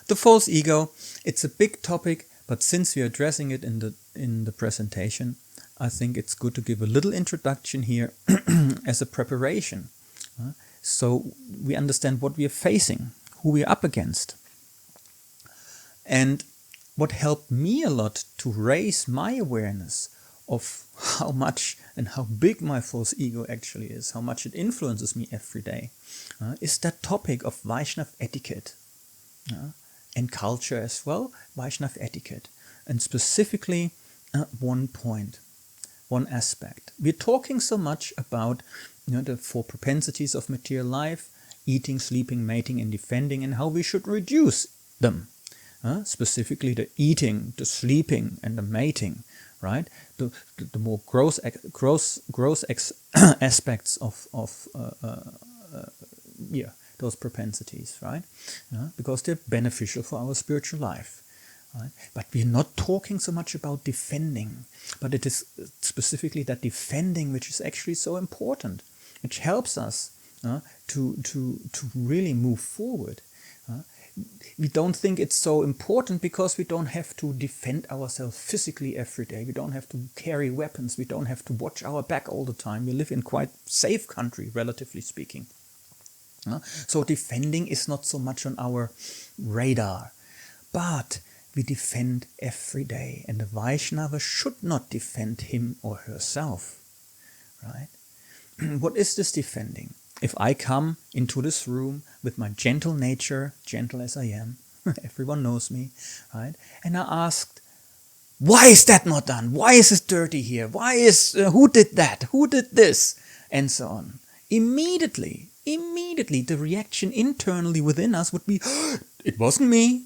the false ego, it's a big topic, but since we are addressing it in the presentation, I think it's good to give a little introduction here as a preparation. So we understand what we are facing, who we are up against. And what helped me a lot to raise my awareness of how much and how big my false ego actually is, how much it influences me every day, is that topic of Vaishnav etiquette and culture as well, Vaishnav etiquette. And specifically one point, one aspect. We're talking so much about the four propensities of material life, eating, sleeping, mating, and defending, and how we should reduce them. Specifically the eating, the sleeping, and the mating, right? The more gross aspects of those propensities, right? Because they're beneficial for our spiritual life. Right? But we're not talking so much about defending, but it is specifically that defending which is actually so important, which helps us to really move forward. We don't think it's so important because we don't have to defend ourselves physically every day. We don't have to carry weapons. We don't have to watch our back all the time. We live in quite safe country, relatively speaking. So defending is not so much on our radar. But we defend every day. And the Vaishnava should not defend him or herself. Right? What is this defending? If I come into this room with my gentle nature, gentle as I am, everyone knows me, right? And I asked, why is that not done? Why is it dirty here? Who did that? Who did this? And so on. Immediately, the reaction internally within us would be, it wasn't me.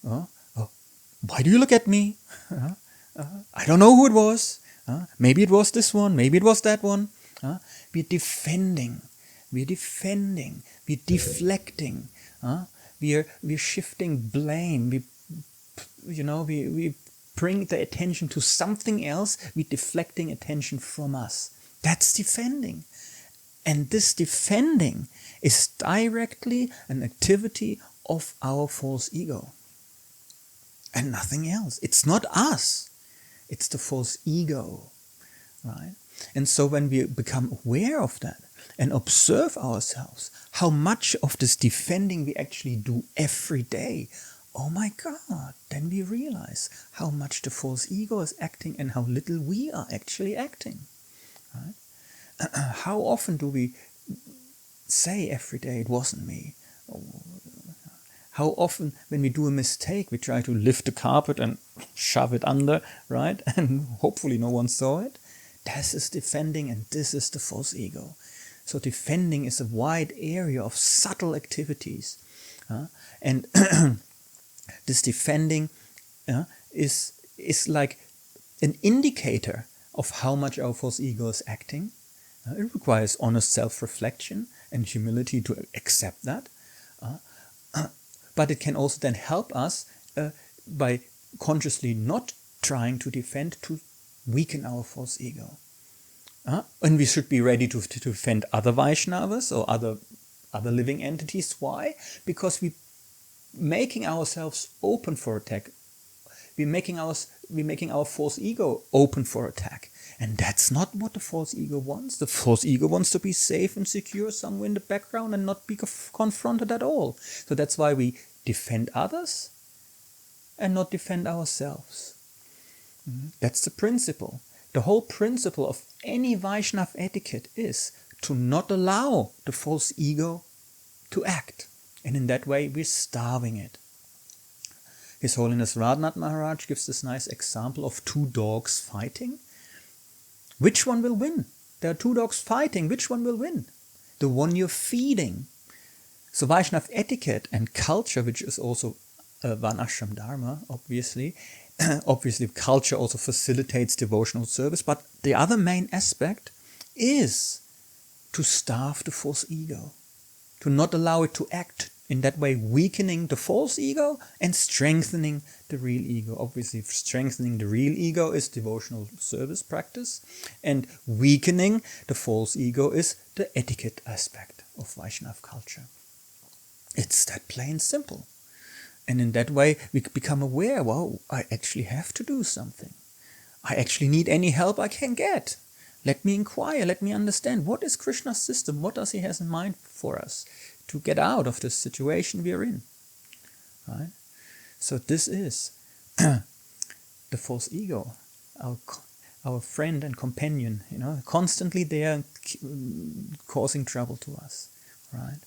Why do you look at me? I don't know who it was. Maybe it was this one. Maybe it was that one. We're defending. We're deflecting. We're shifting blame. We bring the attention to something else. We're deflecting attention from us. That's defending. And this defending is directly an activity of our false ego. And nothing else. It's not us. It's the false ego. Right? And so when we become aware of that and observe ourselves, how much of this defending we actually do every day, oh my God, then we realize how much the false ego is acting and how little we are actually acting. Right? How often do we say every day, it wasn't me? How often when we do a mistake, we try to lift the carpet and shove it under, right? And hopefully no one saw it. This is defending and this is the false ego. So defending is a wide area of subtle activities. And this defending is like an indicator of how much our false ego is acting. It requires honest self-reflection and humility to accept that. But it can also then help us by consciously not trying to defend, to weaken our false ego. And we should be ready to defend other Vaishnavas or other living entities. Why? Because we're making ourselves open for attack. We're making our false ego open for attack. And that's not what the false ego wants. The false ego wants to be safe and secure somewhere in the background and not be confronted at all. So that's why we defend others and not defend ourselves. That's the principle. The whole principle of any Vaishnav etiquette is to not allow the false ego to act. And in that way, we're starving it. His Holiness Radhanath Maharaj gives this nice example of two dogs fighting. Which one will win? There are two dogs fighting. Which one will win? The one you're feeding. So Vaishnav etiquette and culture, which is also Varnashram Dharma, obviously. Obviously, culture also facilitates devotional service. But the other main aspect is to starve the false ego. To not allow it to act. In that way, weakening the false ego and strengthening the real ego. Obviously, strengthening the real ego is devotional service practice, and weakening the false ego is the etiquette aspect of Vaishnav culture. It's that plain simple. And in that way, we become aware, wow, I actually have to do something. I actually need any help I can get. Let me inquire, let me understand, what is Krishna's system? What does he have in mind for us to get out of this situation we are in? Right? So this is the false ego, our friend and companion, constantly there causing trouble to us, right?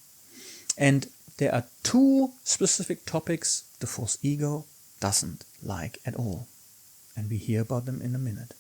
And there are two specific topics the false ego doesn't like at all. And we hear about them in a minute.